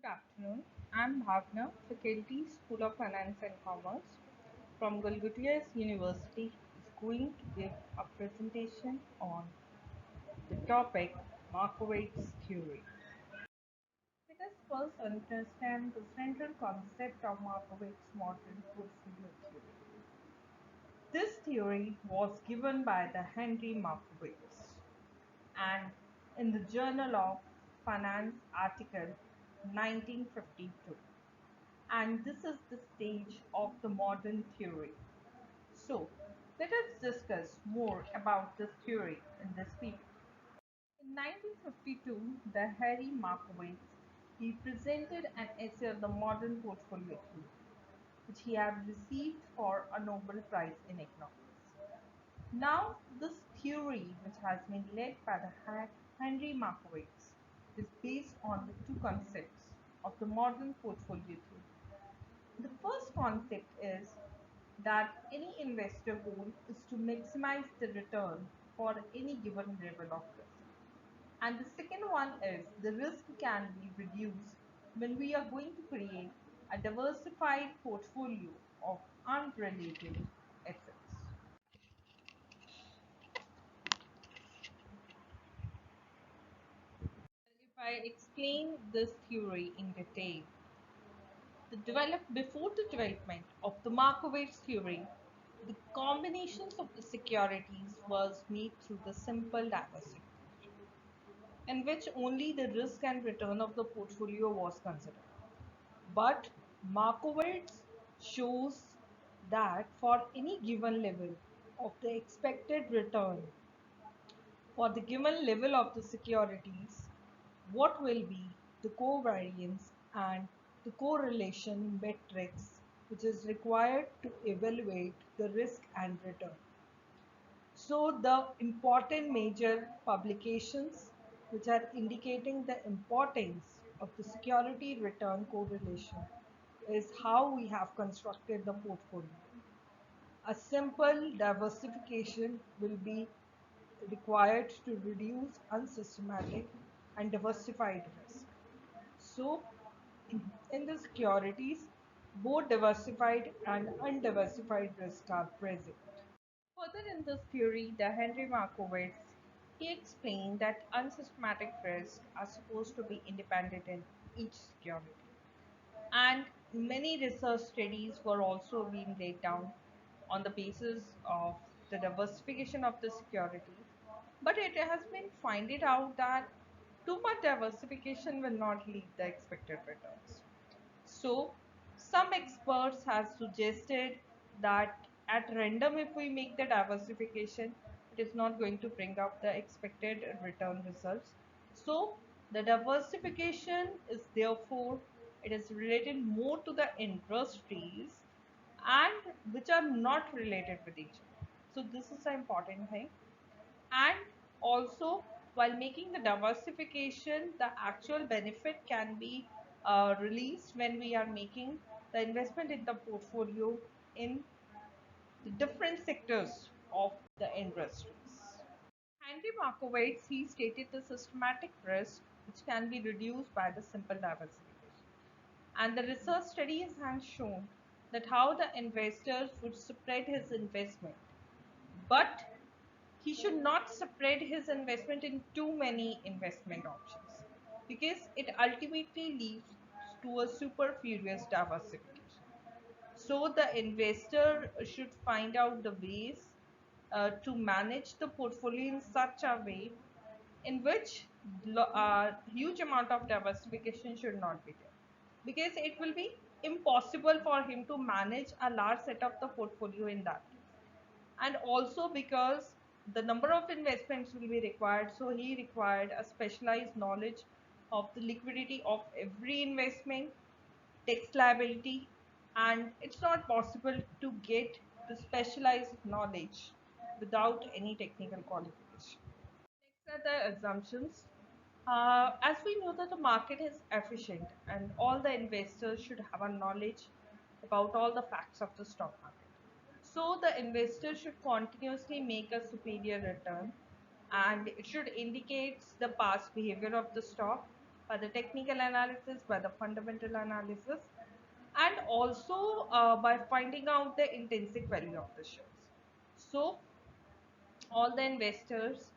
afternoon. I'm Bhavna, Faculty School of Finance and Commerce from Gulgutias University is going to give a presentation on the topic Markowitz Theory. Let us first understand the central concept of Markowitz modern portfolio theory. This theory was given by the Henry Markowitz and in the Journal of Finance article 1952. And this is the stage of the modern theory. So, let us discuss more about this theory in this video. In 1952, the Harry Markowitz he presented an essay on the modern portfolio theory, which he had received for a Nobel Prize in economics. Now, this theory, which has been led by the Henry Markowitz, is based on the two concepts of the modern portfolio theory. The first concept is that any investor goal is to maximize the return for any given level of risk. And the second one is the risk can be reduced when we are going to create a diversified portfolio of unrelated assets. If I explain this theory in detail, before the development of the Markowitz theory, the combinations of the securities was made through the simple diversification, in which only the risk and return of the portfolio was considered. But Markowitz shows that for any given level of the expected return for the given level of the securities, what will be the covariance and the correlation metrics which is required to evaluate the risk and return. So the important major publications which are indicating the importance of the security return correlation is how we have constructed the portfolio. A simple diversification will be required to reduce unsystematic and diversified risk. So, in the securities, both diversified and undiversified risk are present. Further in this theory, the Henry Markowitz he explained that unsystematic risks are supposed to be independent in each security, and many research studies were also being laid down on the basis of the diversification of the securities. But it has been finding out that too much diversification will not lead the expected returns. So some experts have suggested that at random if we make the diversification, it is not going to bring up the expected return results. So the diversification is therefore it is related more to the industries and which are not related with each other. So this is an important thing. And also while making the diversification, the actual benefit can be released when we are making the investment in the portfolio in the different sectors of the industries. Henry Markowitz he stated the systematic risk which can be reduced by the simple diversification, and the research studies have shown that how the investors would spread his investment, but he should not spread his investment in too many investment options because it ultimately leads to a superfluous diversification. So the investor should find out the ways to manage the portfolio in such a way in which huge amount of diversification should not be there, because it will be impossible for him to manage a large set of the portfolio in that case, and also because the number of investments will be required, so he required a specialized knowledge of the liquidity of every investment, tax liability, and it's not possible to get the specialized knowledge without any technical qualification. Next are the assumptions. As we know that the market is efficient and all the investors should have a knowledge about all the facts of the stock market. So the investor should continuously make a superior return, and it should indicate the past behavior of the stock, by the technical analysis, by the fundamental analysis, and also by finding out the intrinsic value of the shares. So all the investors,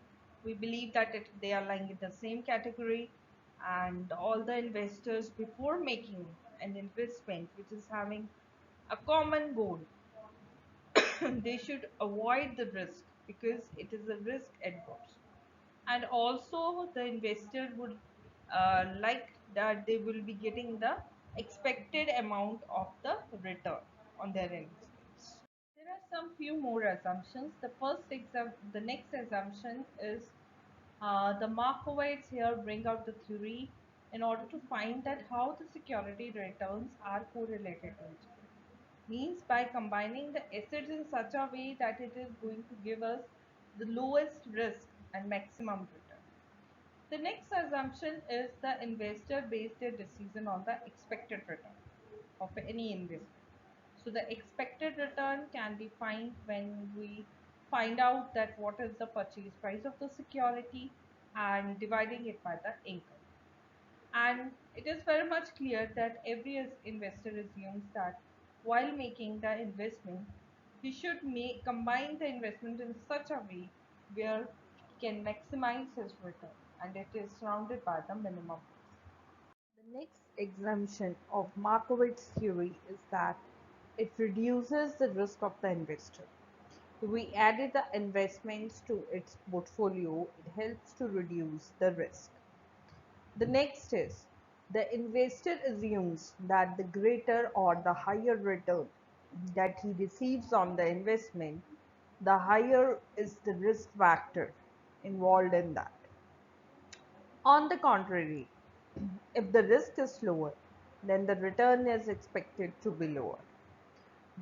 we believe that they are lying in the same category, and all the investors, before making an investment which is having a common goal, they should avoid the risk because it is a risk adverse. And also the investor would like that they will be getting the expected amount of the return on their investments. There are some few more assumptions. The next assumption is the Markowitz here bring out the theory in order to find that how the security returns are correlated to each other. Means by combining the assets in such a way that it is going to give us the lowest risk and maximum return. The next assumption is the investor based their decision on the expected return of any investment. So the expected return can be found when we find out that what is the purchase price of the security and dividing it by the income. And it is very much clear that every investor assumes that while making the investment, he should combine the investment in such a way where he can maximize his return, and it is surrounded by the minimum risk. The next exemption of Markowitz theory is that it reduces the risk of the investor. We added the investments to its portfolio, it helps to reduce the risk. The next is the investor assumes that the greater or the higher return that he receives on the investment, the higher is the risk factor involved in that. On the contrary, if the risk is lower, then the return is expected to be lower.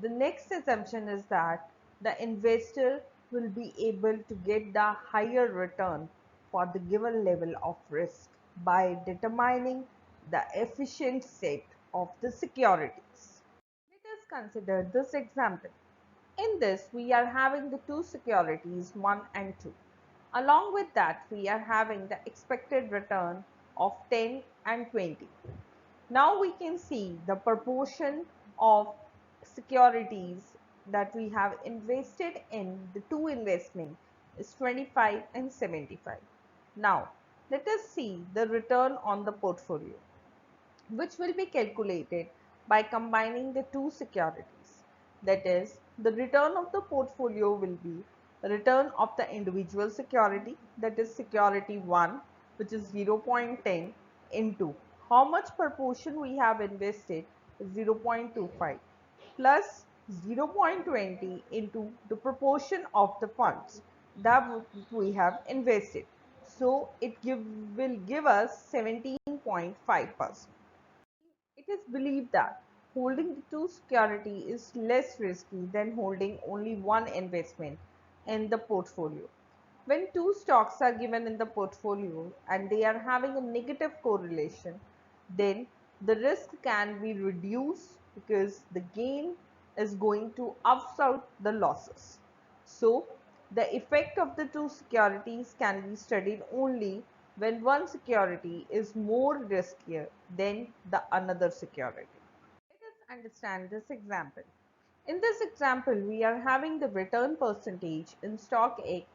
The next assumption is that the investor will be able to get the higher return for the given level of risk by determining the efficient set of the securities. Let us consider this example. In this, we are having the two securities 1 and 2. Along with that, we are having the expected return of 10 and 20. Now we can see the proportion of securities that we have invested in the two investment is 25 and 75. Now let us see the return on the portfolio, which will be calculated by combining the two securities. That is, the return of the portfolio will be the return of the individual security, that is security 1, which is 0.10 into how much proportion we have invested is 0.25 plus 0.20 into the proportion of the funds that we have invested. So it will give us 17.5%. It is believed that holding the two security is less risky than holding only one investment in the portfolio. When two stocks are given in the portfolio and they are having a negative correlation, then the risk can be reduced because the gain is going to offset the losses. So the effect of the two securities can be studied only when one security is more riskier than the another security. Let us understand this example. In this example, we are having the return percentage in stock A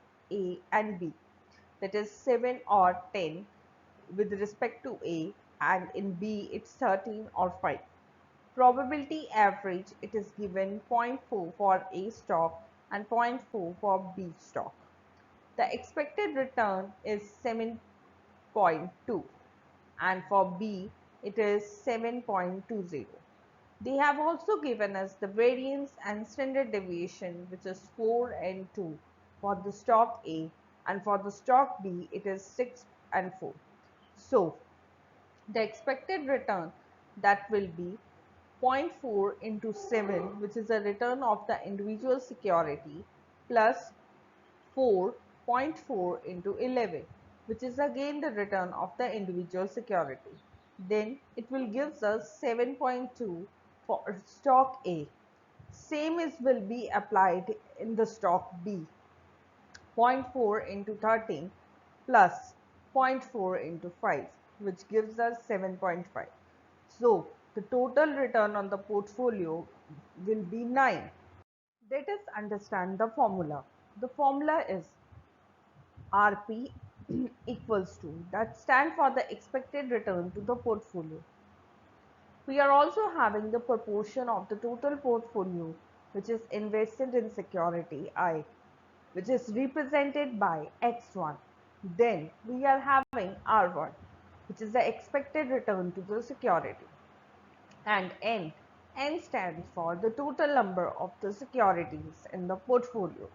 and B, that is 7 or 10 with respect to A, and in B it's 13 or 5. Probability average, it is given zero point 0.4 for A stock and 0.4 for B stock. The expected return is 7.2 and for B it is 7.20. They have also given us the variance and standard deviation, which is 4 and 2 for the stock A, and for the stock B it is 6 and 4. So the expected return that will be 0.4 into 7, which is a return of the individual security, plus 4.4 into 11, which is again the return of the individual security. Then it will give us 7.2 for stock A. Same is will be applied in the stock B. 0.4 into 13 plus 0.4 into 5. which gives us 7.5. So the total return on the portfolio will be 9. Let us understand the formula. The formula is RP equals to, that stand for the expected return to the portfolio. We are also having the proportion of the total portfolio which is invested in security I, which is represented by X1. Then we are having R1, which is the expected return to the security, and N stands for the total number of the securities in the portfolio.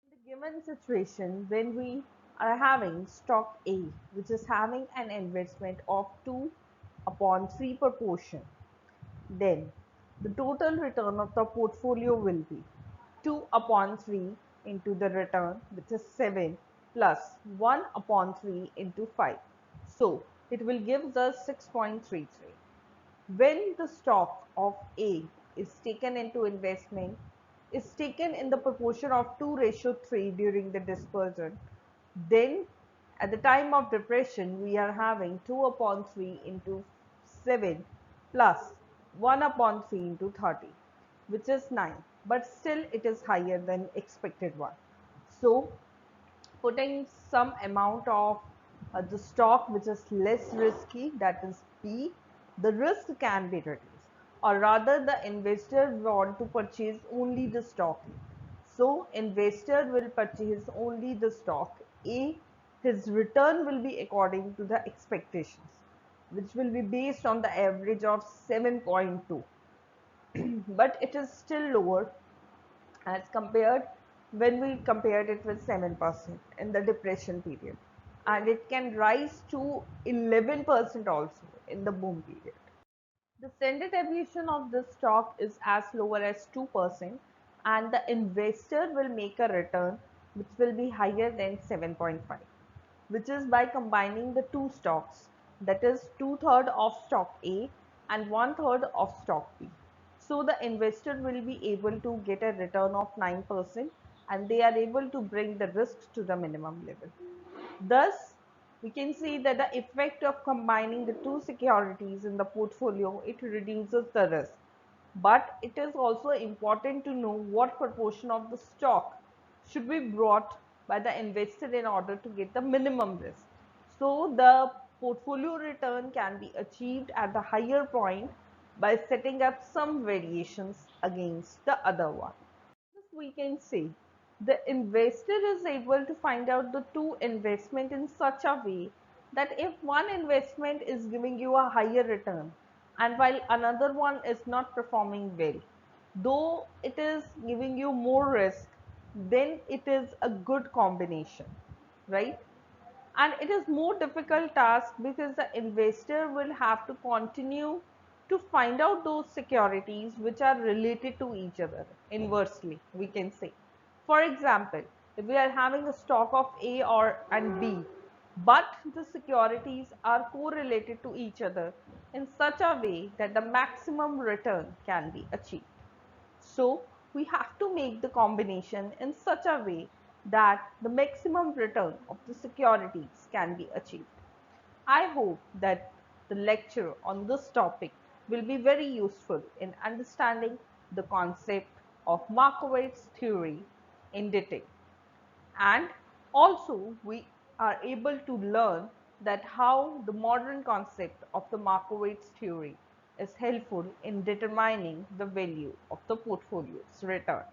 In the given situation, when we are having stock A, which is having an investment of 2 upon 3 proportion, then the total return of the portfolio will be 2 upon 3 into the return, which is 7, plus 1 upon 3 into 5. So it will give us 6.33. When the stock of A is taken into investment, is taken in the proportion of 2:3 during the dispersion, then at the time of depression we are having 2 upon 3 into 7 plus 1 upon 3 into 30, which is 9, but still it is higher than expected one. So putting some amount of the stock which is less risky, that is B, the risk can be reduced, or rather the investor want to purchase only the stock. So investor will purchase only the stock A. His return will be according to the expectations, which will be based on the average of 7.2, but it is still lower as compared when we compared it with 7% in the depression period, and it can rise to 11% also in the boom period. The standard deviation of this stock is as lower as 2%, and the investor will make a return which will be higher than 7.5, which is by combining the two stocks, that is 2/3 of stock A and 1/3 of stock B. So the investor will be able to get a return of 9%, and they are able to bring the risk to the minimum level. Thus, we can see that the effect of combining the two securities in the portfolio, it reduces the risk. But it is also important to know what proportion of the stock should be brought by the investor in order to get the minimum risk. So the portfolio return can be achieved at the higher point by setting up some variations against the other one. We can say the investor is able to find out the two investment in such a way that if one investment is giving you a higher return and while another one is not performing well, though it is giving you more risk, then it is a good combination, right? And it is more difficult task because the investor will have to continue to find out those securities which are related to each other inversely, we can say. For example, if we are having a stock of A or and B, but the securities are correlated to each other in such a way that the maximum return can be achieved. So we have to make the combination in such a way that the maximum return of the securities can be achieved. I hope that the lecture on this topic will be very useful in understanding the concept of Markowitz theory in detail. And also we are able to learn that how the modern concept of the Markowitz theory is helpful in determining the value of the portfolio's return.